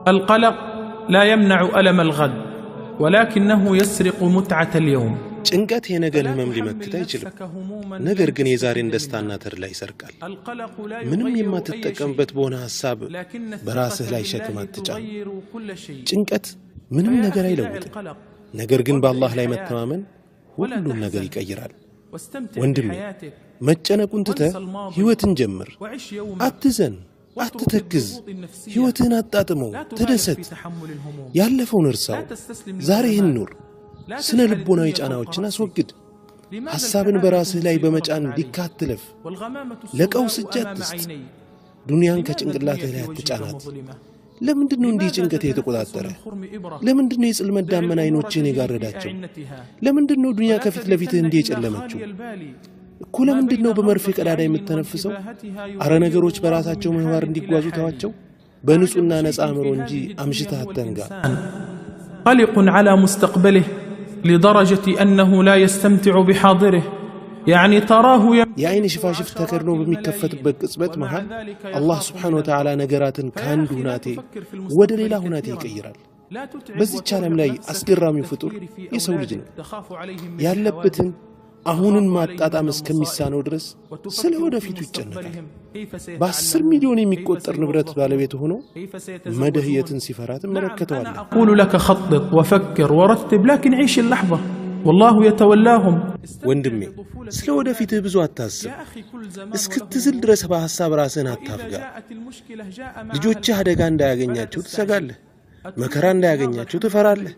القلق لا يمنع ألم الغد ولكنه يسرق متعة اليوم ጭንቀት የነገን ህመም ሊመክት አይችልም ነገር ግን የዛሬን ደስታና ተድላ ይሰርቃል ምንም የማትጠቀምበት በሆነ ሐሳብ በራስህ ላይ ሸክም አትጫን ጭንቀት ምንም ነገር አይለውጥም ነገር ግን በአላህ ላይ መተማመን ሁሉን ነገር ይቀይራል ወንድሜ መጨነቁን ትተህ ህይወትን ጀምር አትዘን አትተክዝ ህይወትን አጣጥመው ተደሰት ያለፈውን እርሳው ዛሬህን ኑር ስነ ልቦናዊ ጫናዎችን አስወግድ ሐሳብን በራስህ ላይ በመጫን ዲካትለፍ ለቀውስ እጅ አትስጥ ዱንያን ከጭንቅላትህ ላይ አትጫናት ለምንድነው እንዲህ ጭንቀት የተቆጣጠረ ለምንድነው የጽልመት ዳመና አይኖችን የጋረዳቸው ለምንድነው ዱንያ ከፊት ለፊትህ እንዲህ የጨለመችው እኮ ለምንድነው በመርፌ ቀዳዳ የምትተነፍሰው አረ ነገሮች በራሳቸው ምህዋር እንዲጓዙ ተዋቸው በንጹህና ነፃ አእምሮ እንጂ አምሽተህ አትንጋ قلق على مستقبله لدرجة أنه لا يستمتع بحاضره يعني تراه يعني شفاشف تكرنو بمكفتበት ቅጽበት መሃል አላህ Subhanahu Wa Ta'ala ነገራትን ካንዱ ሁናቴ ወደ ሌላ ሁናቴ ይቀይራል በዚህ ዓለም ላይ አስገራሚው ፍጡር የሰው ልጅ ነው ያለበትን አሁንን ማጣጣም እስከሚሳነው ድረስ ስለ ወደፊቱ ይጨነቃል በ10 ሚሊዮን የሚቆጠር ንብረት ባለቤት ሆኖ መደህየትን ሲፈራት መረከተዋል أقول لك خطط وفكر ورتب لكن عيش اللحظة والله يتولاهم ወንድሜ ስለ ወደፊቱ ብዙ አታስብ እስክትዝል ድረስ በሐሳብ ራስህን አታፍጋ ልጆችህ አደጋ እንዳያገኛቸው ትሰጋለህ መከራ እንዳያገኛቸው ትፈራለህ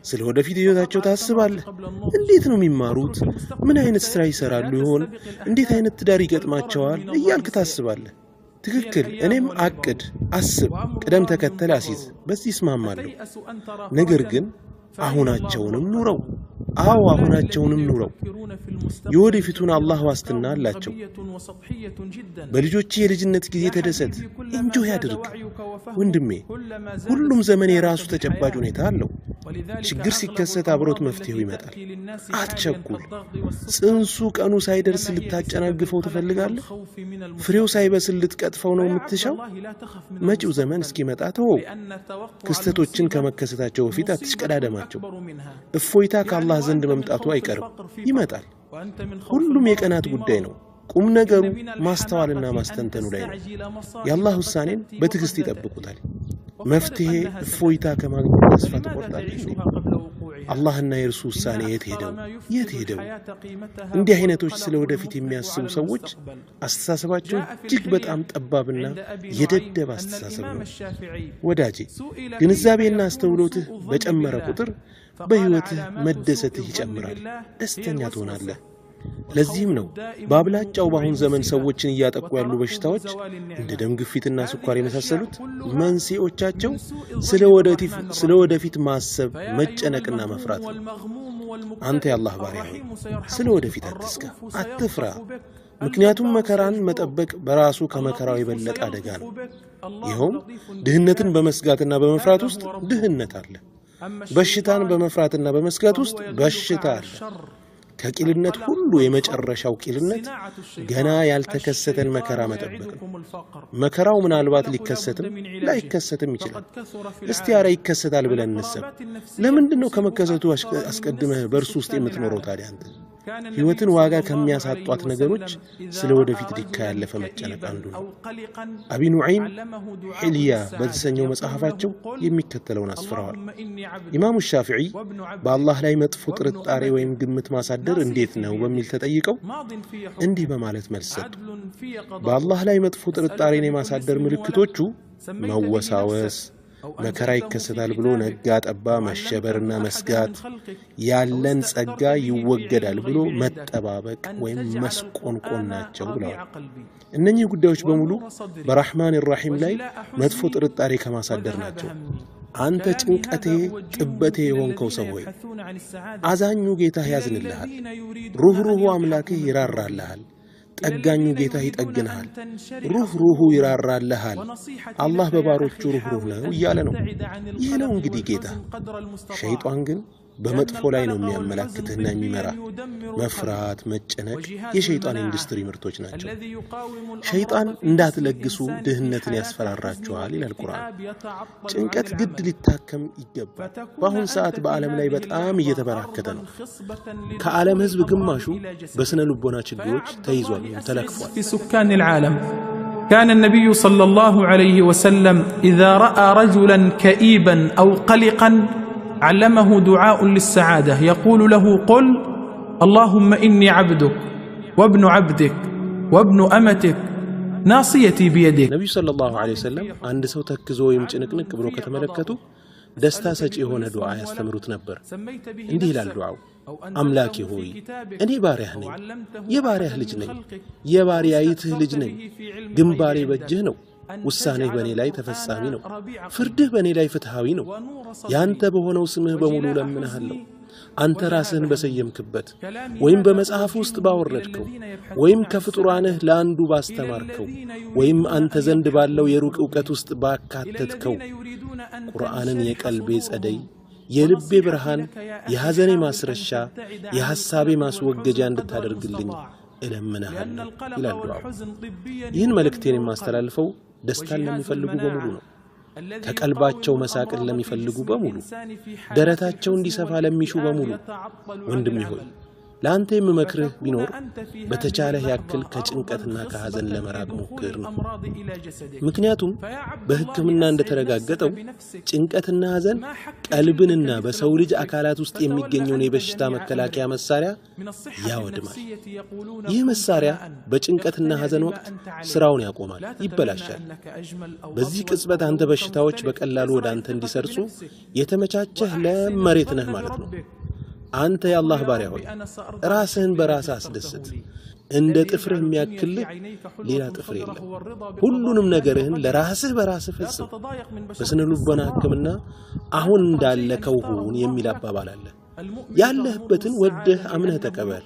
ስለ ወደፊት ህይወታቸው ታስባለህ እንዴት ነው የሚማሩት ምን አይነት ስራ ይሰራሉ ይሆን እንዴት አይነት ትዳር ይገጥማቸዋል እያልክ ታስባለህ ትክክል እኔም አቅድ አስብ ቀደም ተከተል አሲዝ በዚህ ይስማማለሁ ነገር ግን አሁናቸውንም ኑረው አሁናቸውንም ኑረው የወደፊቱን አላህ ዋስትና አላቸው በልጆች የልጅነት ጊዜ ተደሰት እንጆይ ያድርግ ወንድሜ ሁሉም ዘመን የራሱ ተጨባጭ ሁኔታ አለው ችግር ሲከሰት አብሮት መፍትሄው ይመጣል አትቸኩል ጽንሱ ቀኑ ሳይደርስ ልታጨናግፈው ትፈልጋለህ ፍሬው ሳይበስል ልትቀጥፈው ነው የምትሻው መጪው ዘመን እስኪመጣ ተወው ክስተቶችን ከመከሰታቸው በፊት አትሽቀዳደማቸው እፎይታ ከአላህ ዘንድ መምጣቱ አይቀርም ይመጣል ሁሉም የቀናት ጉዳይ ነው ቁም ነገሩ ማስተዋልና ማስተንተኑ ላይ ነው የአላህ ውሳኔን በትዕግስት ይጠብቁታል መፍትሄ እፎይታ ከማግኘት ተስፋ ተቆርጣለች አላህና የርሱ ውሳኔ የት ሄደው እንዲህ አይነቶች ስለ ወደፊት የሚያስቡ ሰዎች አስተሳሰባቸው እጅግ በጣም ጠባብና የደደብ አስተሳሰብ ነው ወዳጄ ግንዛቤና አስተውሎትህ በጨመረ ቁጥር በህይወትህ መደሰትህ ይጨምራል ደስተኛ ትሆናለህ ለዚህም ነው በአብላጫው ባሁን ዘመን ሰዎችን እያጠቁ ያሉ በሽታዎች እንደ ደም ግፊትና ስኳር የመሳሰሉት መንስኤዎቻቸው ስለ ወደፊት ማሰብ መጨነቅና መፍራት ነው አንተ የአላህ ባሪያ ሆይ ስለ ወደፊት አትስጋ አትፍራ ምክንያቱም መከራን መጠበቅ በራሱ ከመከራው የበለጠ አደጋ ነው ይሄውም ድህነትን በመስጋትና በመፍራት ውስጥ ድህነት አለ በሽታን በመፍራትና በመስጋት ውስጥ በሽታ አለ ከቂልነት ሁሉ የመጨረሻው ቂልነት ገና ያልተከሰተን መከራ መጠበቅ ነው መከራው ምናልባት ሊከሰትም ላይከሰትም ይችላል እስቲ አረ ይከሰታል ብለን እንሰብ ለምንድነው ከመከሰቱ አስቀድመህ በርሱ ውስጥ የምትኖረው ታዲያ አንተ ህይወትን ዋጋ ከሚያሳጧት ነገሮች ስለ ወደፊት ዲካ ያለፈ መጨነቅ አንዱ ነው አቢ ኑዓይም ሒልያ በተሰኘው መጽሐፋቸው የሚከተለውን አስፍረዋል ኢማሙ ሻፊዒ በአላህ ላይ መጥፎ ጥርጣሬ ወይም ግምት ማሳደር እንዴት ነው በሚል ተጠይቀው እንዲህ በማለት መልስ ሰጡ በአላህ ላይ መጥፎ ጥርጣሬን የማሳደር ምልክቶቹ መወሳወስ መከራ ይከሰታል ብሎ ነጋ ጠባ መሸበርና መስጋት ያለን ጸጋ ይወገዳል ብሎ መጠባበቅ ወይም መስቆንቆን ናቸው ብለዋል እነኚህ ጉዳዮች በሙሉ በረህማን الرحيم ላይ መጥፎ ጥርጣሬ ከማሳደር ናቸው አንተ ጭንቀቴ ጥበቴ የሆንከው ሰው ሆይ አዛኙ ጌታ ያዝንልሃል ሩህሩህ አምላክህ ይራራልሃል ጠጋኙ ጌታ ይጠግናል ሩህሩህ ይራራልሃል አላህ በባሮቹ ሩህሩህ ነው ይያለ ነው ይሄ ነው እንግዲህ ጌታ ሸይጣን ግን በመጥፎ ላይ ነው የሚያመላክትህና የሚመራ መፍራት መጨነቅ የሸይጣን ኢንዱስትሪ ምርቶች ናቸው ሸይጣን እንዳትለግሱ ድህነትን ያስፈራራችኋል ይላል ቁርአን ጭንቀት ግድ ሊታከም ይገባል በአሁን ሰዓት በዓለም ላይ በጣም እየተበራከተ ነው ከዓለም ህዝብ ግማሹ በስነ ልቦና ችግሮች ተይዟል ተለክፏል في سكان العالم كان النبي صلى الله عليه وسلم إذا رأى رجلا كئيبا أو قلقا علمه دعاء للسعادة يقول له قل اللهم إني عبدك وابن عبدك وابن أمتك ناصيتي بيدك النبي صلى الله عليه وسلم عند سو تكزو يمጭንቅንቅ ብሎ ከተመለከቱ ደስታ ሰጪ የሆነ ዱዓ ያስተምሩት ነበር እንዲህ ይላል ዱዓው አምላኬ ሆይ እኔ ባሪያህ ነኝ የባሪያህ ልጅ ነኝ የባሪያይትህ ልጅ ነኝ ግንባሬ በእጅህ ነው ውሳኔህ በእኔ ላይ ተፈጻሚ ነው ፍርድህ በእኔ ላይ ፍትሃዊ ነው ያንተ በሆነው ስምህ በሙሉ ለምንሃለሁ አንተ ራስህን በሰየምክበት ወይም በመጽሐፍ ውስጥ ባወረድከው ወይም ከፍጡራንህ ለአንዱ ባስተማርከው ወይም አንተ ዘንድ ባለው የሩቅ ዕውቀት ውስጥ ባካተትከው ቁርአንን የቀልቤ ጸደይ የልቤ ብርሃን የሐዘኔ ማስረሻ የሐሳቤ ማስወገጃ እንድታደርግልኝ እለምንሃለሁ ይላል ዱዓው ይህን መልእክቴን የማስተላልፈው ደስታን ለሚፈልጉ በሙሉ ነው ከቀልባቸው መሳቅን ለሚፈልጉ በሙሉ ደረታቸው እንዲሰፋ ለሚሹ በሙሉ ወንድም ይሆይ ለአንተ የምመክርህ ቢኖር በተቻለህ ያክል ከጭንቀትና ከሐዘን ለመራቅ ሞክር ነው ምክንያቱም በሕክምና እንደተረጋገጠው ጭንቀትና ሐዘን ቀልብንና በሰው ልጅ አካላት ውስጥ የሚገኘውን የበሽታ መከላከያ መሳሪያ ያወድማል ይህ መሳሪያ በጭንቀትና ሐዘን ወቅት ስራውን ያቆማል ይበላሻል በዚህ ቅጽበት አንተ በሽታዎች በቀላሉ ወደ አንተ እንዲሰርጹ የተመቻቸህ ለመሬት ነህ ማለት ነው አንተ የአላህ ባሪያ ሆይ ራስህን በራስህ አስደስት እንደ ጥፍርህ የሚያክልህ ሌላ ጥፍር የለም ሁሉንም ነገርህን ለራስህ በራስህ ፈጽም በስነ ልቦና ሕክምና አሁን እንዳለከው ሁን የሚል አባባል አለ ያለህበትን ወደህ አምነህ ተቀበል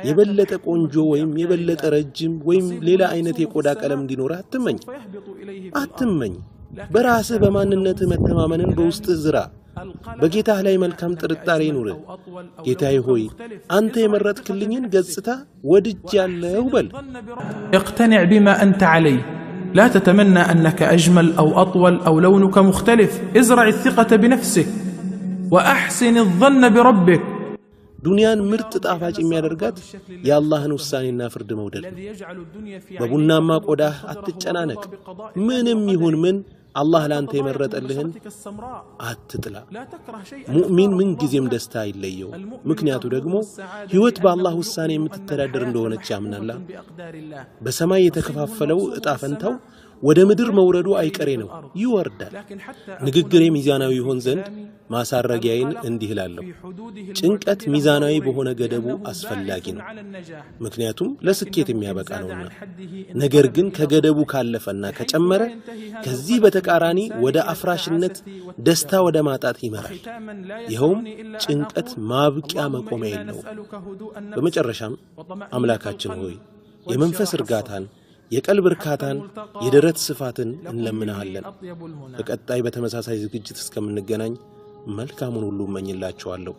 የበለጠ ቆንጆ ወይም የበለጠ ረጅም ወይም ሌላ አይነት የቆዳ ቀለም እንዲኖርህ አትመኝ በራስህ በማንነትህ መተማመንን በውስጥህ ዝራ በጌታህ ላይ መልካም ጥርጣሬ ይኑር ጌታዬ ሆይ አንተ የመረጥክልኝን ገጽታ ወድጃለሁ በል اقتنع بما أنت عليه لا تتمنى أنك أجمل أو أطول أو لونك مختلف ازرع الثقة بنفسك وأحسن الظن بربك ዱንያን ምርጥ ጣፋጭ የሚያደርጋት የአላህን ውሳኔና ፍርድ መውደድ በቡናማ ቆዳህ አትጨናነቅ ምንም ይሁን ምን አላህ ላንተ የመረጠልህን አትጥላ ሙእሚን ምን ጊዜም ደስታ አይለየው ምክንያቱ ደግሞ ህይወት በአላህ ውሳኔ የምትተዳደር እንደሆነች ያምናል በሰማይ የተከፋፈለው ዕጣ ፈንታው ወደ ምድር መውረዱ አይቀሬ ነው ይወርዳል ንግግሬ ሚዛናዊ ይሆን ዘንድ ማሳረጊያዬን እንዲህ እላለሁ ጭንቀት ሚዛናዊ በሆነ ገደቡ አስፈላጊ ነው ምክንያቱም ለስኬት የሚያበቃ ነውና ነገር ግን ከገደቡ ካለፈና ከጨመረ ከዚህ በተቃራኒ ወደ አፍራሽነት ደስታ ወደ ማጣት ይመራል ይኸውም ጭንቀት ማብቂያ መቆሚያ የለውም በመጨረሻም አምላካችን ሆይ የመንፈስ እርጋታን የቀልብ እርካታን የደረት ስፋትን እንለምናለን በቀጣይ በተመሳሳይ ዝግጅት እስከምንገናኝ መልካሙን ሁሉ እመኝላችኋለሁ